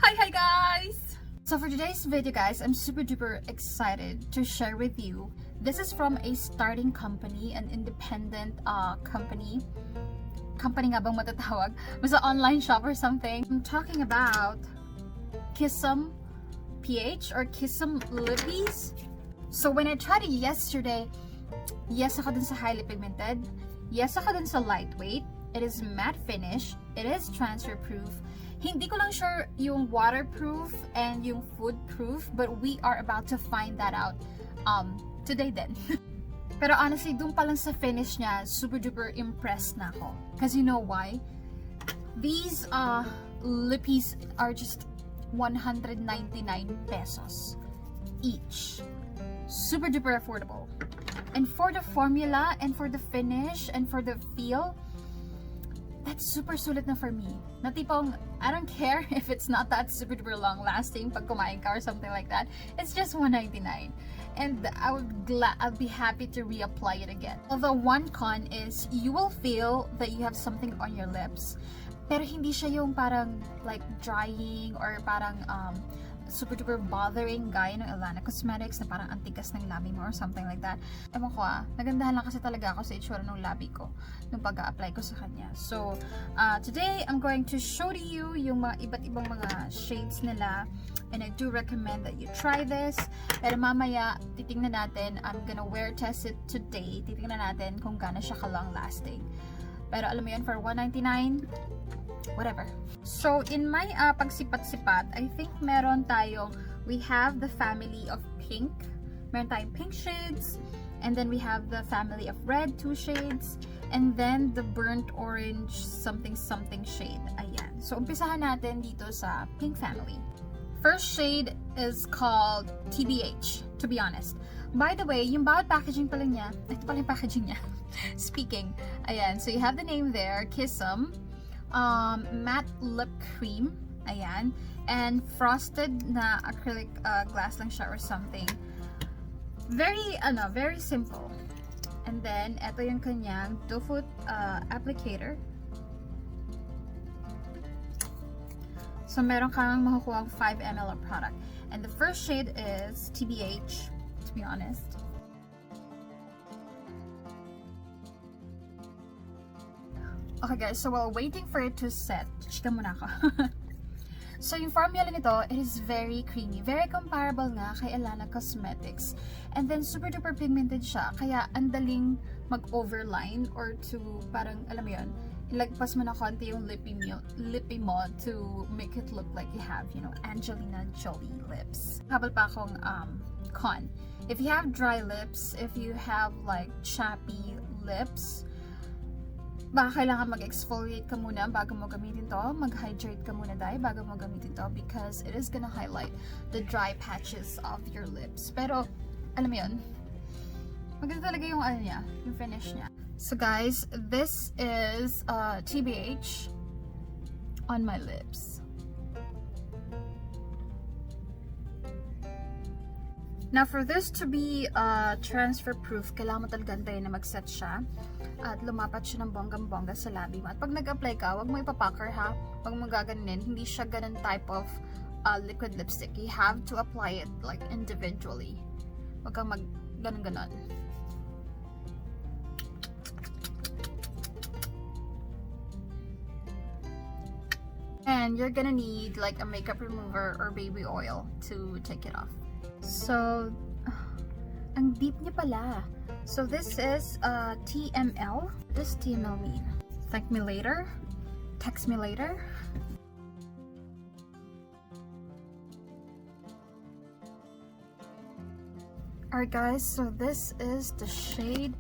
Hi guys! So for today's video guys, I'm super duper excited to share with you. This is from a starting company, an independent company. Company nga bang matatawag? Basta online shop or something. I'm talking about Kissum PH or Kissum Lippies. So when I tried it yesterday, yes ako dun sa highly pigmented. Yes ako dun sa lightweight. It is matte finish. It is transfer proof. Hindi ko lang sure yung waterproof and yung food proof, but we are about to find that out today then. Pero honestly, dun pa lang sa finish niya, super duper impressed na ako. Because you know why? These lippies are just 199 pesos each. Super duper affordable. And for the formula and for the finish and for the feel, that's super sulit na for me. Na tipong, I don't care if it's not that super duper long lasting pag kumain ka or something like that. It's just 199. And I'll be happy to reapply it again. Although one con is you will feel that you have something on your lips. Pero hindi siya yung parang like drying or parang super duper bothering gaya ng Elana Cosmetics na parang antigas ng labi mo or something like that. Ewan ko nagandahan lang kasi talaga ako sa itsura ng labi ko nung pag-a-apply ko sa kanya. So, today, I'm going to show to you yung mga iba't ibang mga shades nila, and I do recommend that you try this. Pero mamaya, titingnan natin, I'm gonna wear test it today. Titingnan natin kung gaano siya ka-long lasting. Pero alam mo yun, for 199, whatever. So, in my pagsipat-sipat, I think meron tayong, we have the family of pink. Meron tayong pink shades. And then we have the family of red, 2 shades. And then the burnt orange something shade. Ayan. So, umpisahan natin dito sa pink family. First shade is called TBH, to be honest. By the way, yung bawat packaging pala niya, ito pala yung packaging niya. Speaking. Ayan. So, you have the name there, Kissum. Matte lip cream, ayan, and frosted na acrylic glass lang siya or something. Very simple. And then, ito yung kanyang 2-foot applicator. So, meron kang makukuha 5 ml of product. And the first shade is TBH, to be honest. Okay guys, so while waiting for it to set, chika muna ako. So yung formula nito, it is very creamy. Very comparable nga kay Elana Cosmetics. And then super duper pigmented siya, kaya andaling mag-overline or to parang, alam mo yun, ilagpas mo na konti yung lippy mo to make it look like you have, you know, Angelina Jolie lips. Habal pa akong con. If you have dry lips, if you have like chappy lips, baka kailangan mag-exfoliate ka muna bago mo gamitin to. Mag-hydrate ka muna dahil bago mo gamitin to because it is gonna highlight the dry patches of your lips. Pero, alam mo yun, maganda talaga yung ano niya, yung finish niya. So guys, this is TBH on my lips. Now, for this to be transfer proof, kailangan mo talaga antayin na mag-set siya at lumapat siya ng bonggang-bongga sa labi mo. At pag nag-apply ka, wag mo ipapacker ha. Wag mo gaganin. Hindi siya ganun type of liquid lipstick. You have to apply it like individually. Wag kang mag-ganon-ganon. And you're gonna need like a makeup remover or baby oil to take it off. So, ang deep niya pala. So, this is TML. What does TML mean? Thank me later? Text me later? Alright guys, so this is the shade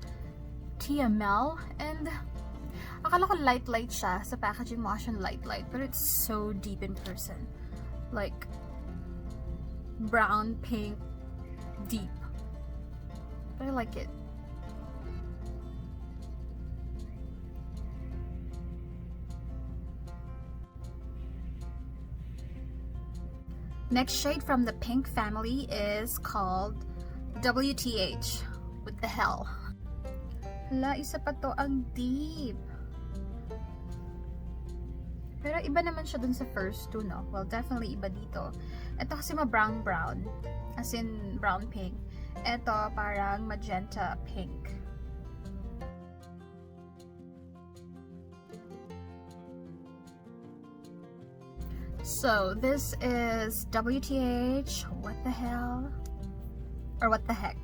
TML. And, akala ko light siya. Sa packaging mo siyang light. But it's so deep in person. Like, brown, pink, deep. But I like it. Next shade from the pink family is called WTH. What the hell? Hala, isa pa to ang deep. Pero iba naman siya dun sa first two, no? Well, definitely iba dito. Ito kasi brown, as in brown pink. Ito parang magenta pink. So, this is WTH, what the hell? Or what the heck?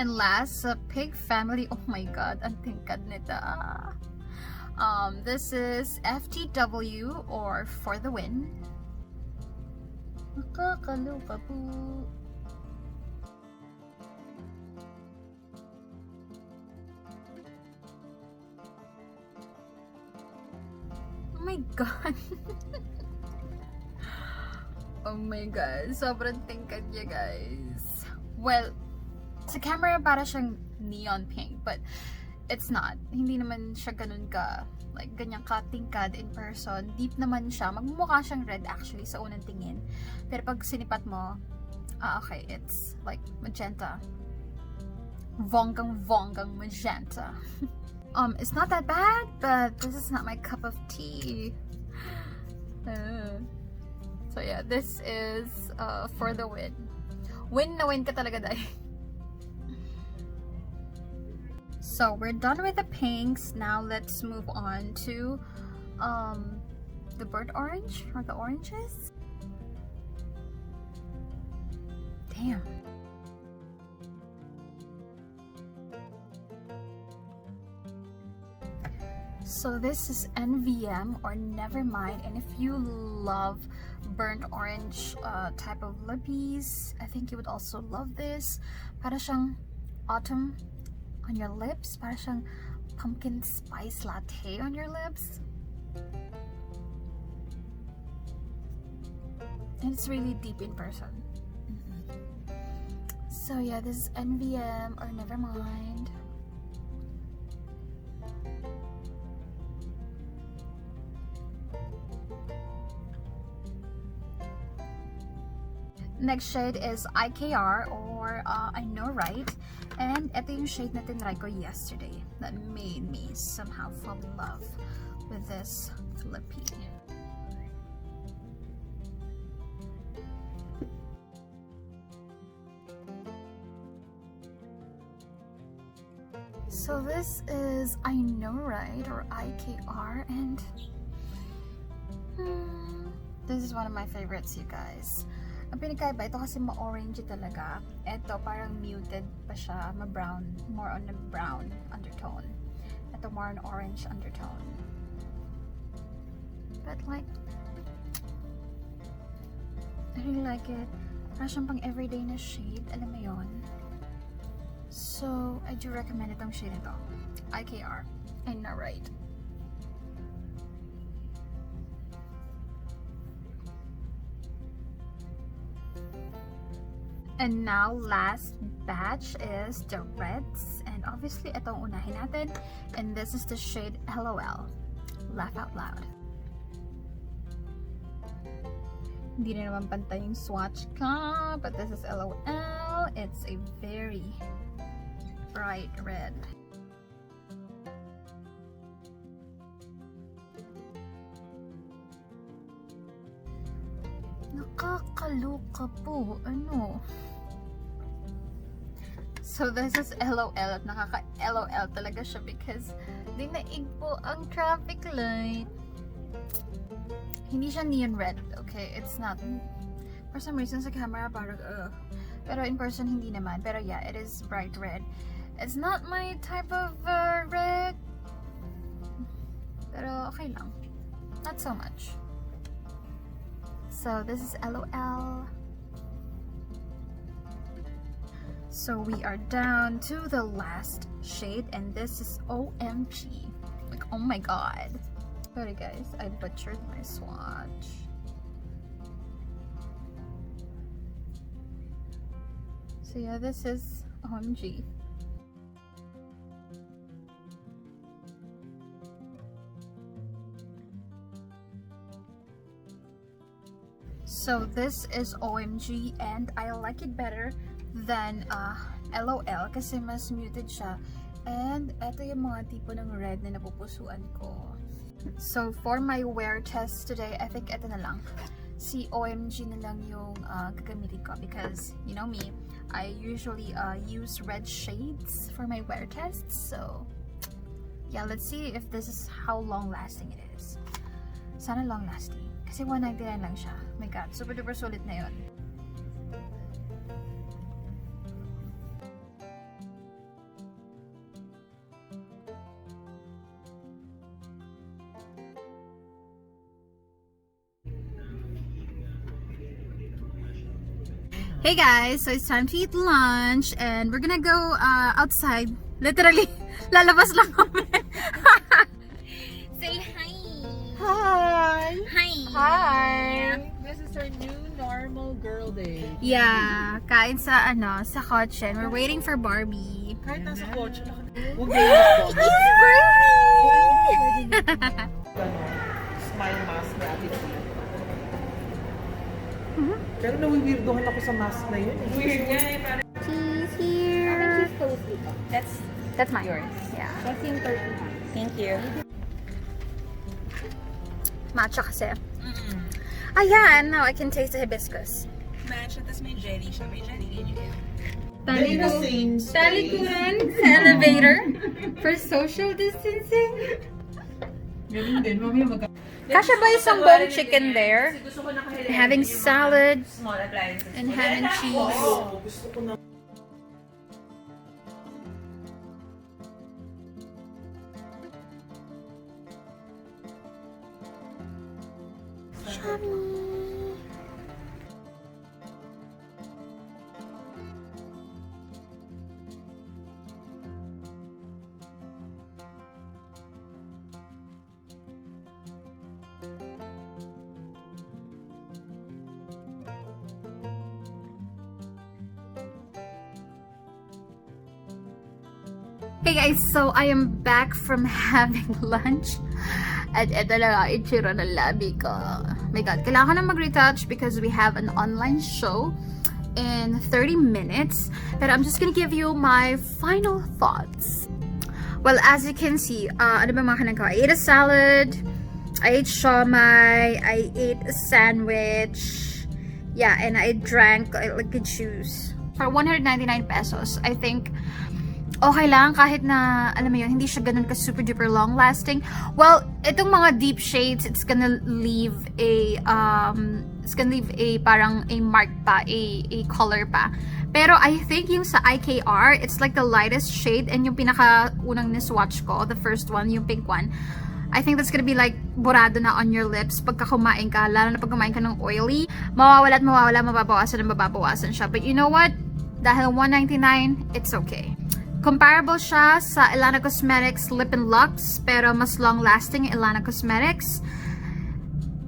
And last, Pig Family. Oh my god, ang tingkad nito. This is FTW or For the Win. Nakakaloka po. Oh my god. Oh my god, sobrang tingkad niya, guys. Well, sa camera para siyang neon pink, but it's not. Hindi naman siya ganun ka, like ganyang katingkad in person. Deep naman siya. Magmumukha siyang red actually sa unang tingin. Pero pag sinipat mo, okay, it's like magenta. Vonggang magenta. It's not that bad, but this is not my cup of tea. So yeah, this is For the Win. Win na win ka talaga, dahil. So we're done with the pinks. Now let's move on to the burnt orange or the oranges. Damn. So this is NVM or Nevermind, and if you love burnt orange type of lippies, I think you would also love this. Para siyang autumn on your lips, para siyang pumpkin spice latte on your lips. And it's really deep in person. So yeah, this is NVM or Nevermind. Next shade is IKR or I Know Right. And ito yung shade na tinry ko yesterday that made me somehow fall in love with this lippy. So this is I Know Right or IKR, and this is one of my favorites, you guys. Ang pinakaiba, ito kasi ma-orange talaga. Ito parang muted pa siya, ma-brown, more on a brown undertone. Ito more on orange undertone. But like, I really like it. Parang siyang pang everyday na shade, alam mo yun? So, I do recommend itong shade ito. IKR. I Know Right. And now, last batch is the reds. And obviously, itong unahin natin. And this is the shade LOL. Laugh Out Loud. Hindi na naman pantay yung swatch ka, but this is LOL. It's a very bright red. Nakakaloka po. Ano? So this is LOL at nakaka-LOL talaga siya because dinaig po ang traffic light. Hindi siya neon red, okay? It's not. For some reason sa camera parang pero in person hindi naman. Pero yeah, it is bright red. It's not my type of red. Pero okay lang. Not so much. So this is LOL. So we are down to the last shade, and this is OMG. Like, oh my god. Sorry guys, I butchered my swatch. So yeah, this is OMG. So So this is OMG and I like it better than LOL kasi mas muted siya. And ito yung mga tipo ng red na napupusuan ko. So for my wear test today, I think ito na lang. Si OMG na lang yung gagamitin ko because you know me, I usually use red shades for my wear tests. So yeah, let's see if this is how long lasting it is. Sana long lasting. Kasi 199 lang siya. Oh my god, super duper sulit na yun. Hey guys, so it's time to eat lunch and we're gonna go outside. Literally, lalabas lang kami. Say hi. Hi. Hi. Hi. This is our new normal girl day. Yeah, kain sa sa kotse. And we're waiting for Barbie. Kahit nasa kotse, huwag kayo mag-bother. Smile mask na atin. Pero nawiwirdohan ako sa mask na yun. Weird nga eh. She's here. That's mine. yours. Yeah. That's yung 30. Thank you. Matcha kasi. Ayan, now I can taste the hibiscus. Matcha, tas may jelly siya. May jelly din yun. Talikuran sa elevator for social distancing. Ganun din, mamaya mag- Kasha ba isang buong chicken there? Having salad Small appliances. and ham and cheese. Oo, gusto ko na. Hey guys, so I am back from having lunch. At ito lang ang itsura ng labi ko. My god, kailangan na mag-retouch because we have an online show in 30 minutes. But I'm just gonna give you my final thoughts. Well, as you can see, ano ba mga kanan ko? I ate a salad, I ate siomai, I ate a sandwich, yeah, and I drank like a juice. For 199 pesos, I think okay lang kahit na, alam mo yun, hindi siya ganun ka super duper long lasting. Well, itong mga deep shades, it's gonna leave a parang a mark pa, a color pa. Pero I think yung sa IKR, it's like the lightest shade and yung pinaka unang niswatch ko, the first one, yung pink one, I think that's gonna be like burado na on your lips pagka kumain ka, lalo na pag kumain ka ng oily, mawawala at mawawala, mababawasan at mababawasan siya. But you know what? Dahil 199, it's okay. Comparable siya sa Ilana Cosmetics Lip and Lux, pero mas long-lasting Ilana Cosmetics.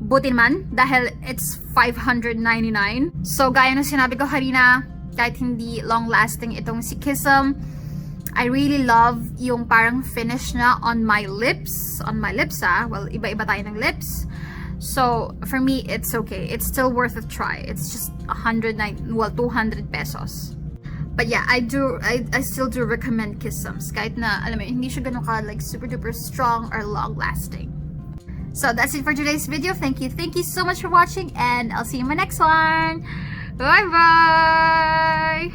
Buti man, dahil it's 599. So, gaya ng sinabi ko kanina, kahit hindi long-lasting itong si Kissum, I really love yung parang finish na on my lips. On my lips, well, iba-iba tayo ng lips. So, for me, it's okay. It's still worth a try. It's just 200 pesos. But yeah, I still do recommend Kissums. Kahit na, alam mo, hindi siya ganun ka like super duper strong or long lasting. So that's it for today's video. Thank you so much for watching and I'll see you in my next one. Bye bye.